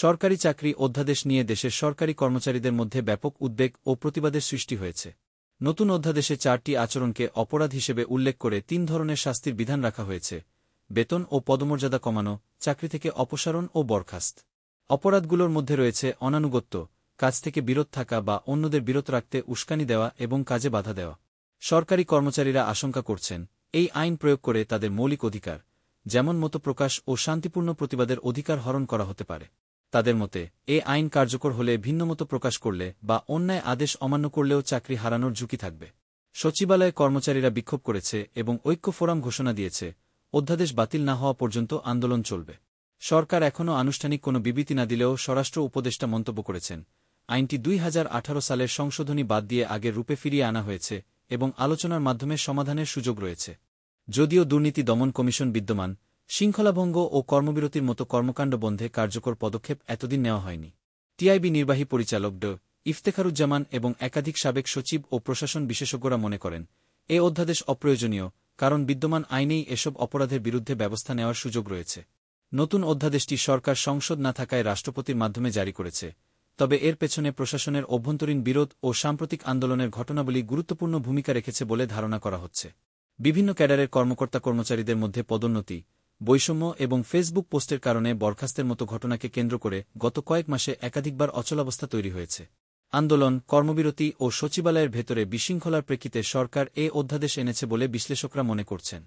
সরকারি চাকরি অধ্যাদেশ নিয়ে দেশের সরকারি কর্মচারীদের মধ্যে ব্যাপক উদ্বেগ ও প্রতিবাদের সৃষ্টি হয়েছে। নতুন অধ্যাদেশে 4টি আচরণকে অপরাধ হিসেবে উল্লেখ করে 3 ধরনের শাস্তির বিধান রাখা হয়েছে: বেতন ও পদমর্যাদা কমানো, চাকরি থেকে অপসারণ ও বরখাস্ত। অপরাধগুলোর মধ্যে রয়েছে অনানুগত্য, কাজ থেকে বিরত থাকা বা অন্যদের বিরত রাখতে উস্কানি দেওয়া এবং কাজে বাধা দেওয়া। সরকারি কর্মচারীরা আশঙ্কা করছেন, এই আইন প্রয়োগ করে তাদের মৌলিক অধিকার, যেমন মতপ্রকাশ ও শান্তিপূর্ণ প্রতিবাদের অধিকার হরণ করা হতে পারে। তাদের মতে, এ আইন কার্যকর হলে ভিন্নমত প্রকাশ করলে বা অন্যায় আদেশ অমান্য করলেও চাকরি হারানোর ঝুঁকি থাকবে। সচিবালয়ে কর্মচারীরা বিক্ষোভ করেছে এবং ঐক্য ফোরাম ঘোষণা দিয়েছে, অধ্যাদেশ বাতিল না হওয়া পর্যন্ত আন্দোলন চলবে। সরকার এখনও আনুষ্ঠানিক কোনো বিবৃতি না দিলেও স্বরাষ্ট্র উপদেষ্টা মন্তব্য করেছেন, আইনটি 2018 সালের সংশোধনী বাদ দিয়ে আগের রূপে ফিরিয়ে আনা হয়েছে এবং আলোচনার মাধ্যমে সমাধানের সুযোগ রয়েছে। যদিও দুর্নীতি দমন কমিশন বিদ্যমান, শৃঙ্খলাভঙ্গ ও কর্মবিরতির মতো কর্মকাণ্ড বন্ধে কার্যকর পদক্ষেপ এতদিন নেওয়া হয়নি। টিআইবি নির্বাহী পরিচালক ড. ইফতেখারুজ্জামান এবং একাধিক সাবেক সচিব ও প্রশাসন বিশেষজ্ঞরা মনে করেন, এ অধ্যাদেশ অপ্রয়োজনীয়, কারণ বিদ্যমান আইনেই এসব অপরাধের বিরুদ্ধে ব্যবস্থা নেওয়ার সুযোগ রয়েছে। নতুন অধ্যাদেশটি সরকার সংসদ না থাকায় রাষ্ট্রপতির মাধ্যমে জারি করেছে, তবে এর পেছনে প্রশাসনের অভ্যন্তরীণ বিরোধ ও সাম্প্রতিক আন্দোলনের ঘটনাবলী গুরুত্বপূর্ণ ভূমিকা রেখেছে বলে ধারণা করা হচ্ছে। বিভিন্ন ক্যাডারের কর্মকর্তা-কর্মচারীদের মধ্যে পদোন্নতি, বৈষম্য এবং ফেসবুক পোস্টের কারণে বরখাস্তের মতো ঘটনাকে কেন্দ্র করে গত কয়েক মাসে একাধিকবার অচলাবস্থা তৈরি হয়েছে। আন্দোলন, কর্মবিরতি ও সচিবালয়ের ভেতরে বিশৃঙ্খলার প্রেক্ষিতে সরকার এ অধ্যাদেশ এনেছে বলে বিশ্লেষকরা মনে করছেন।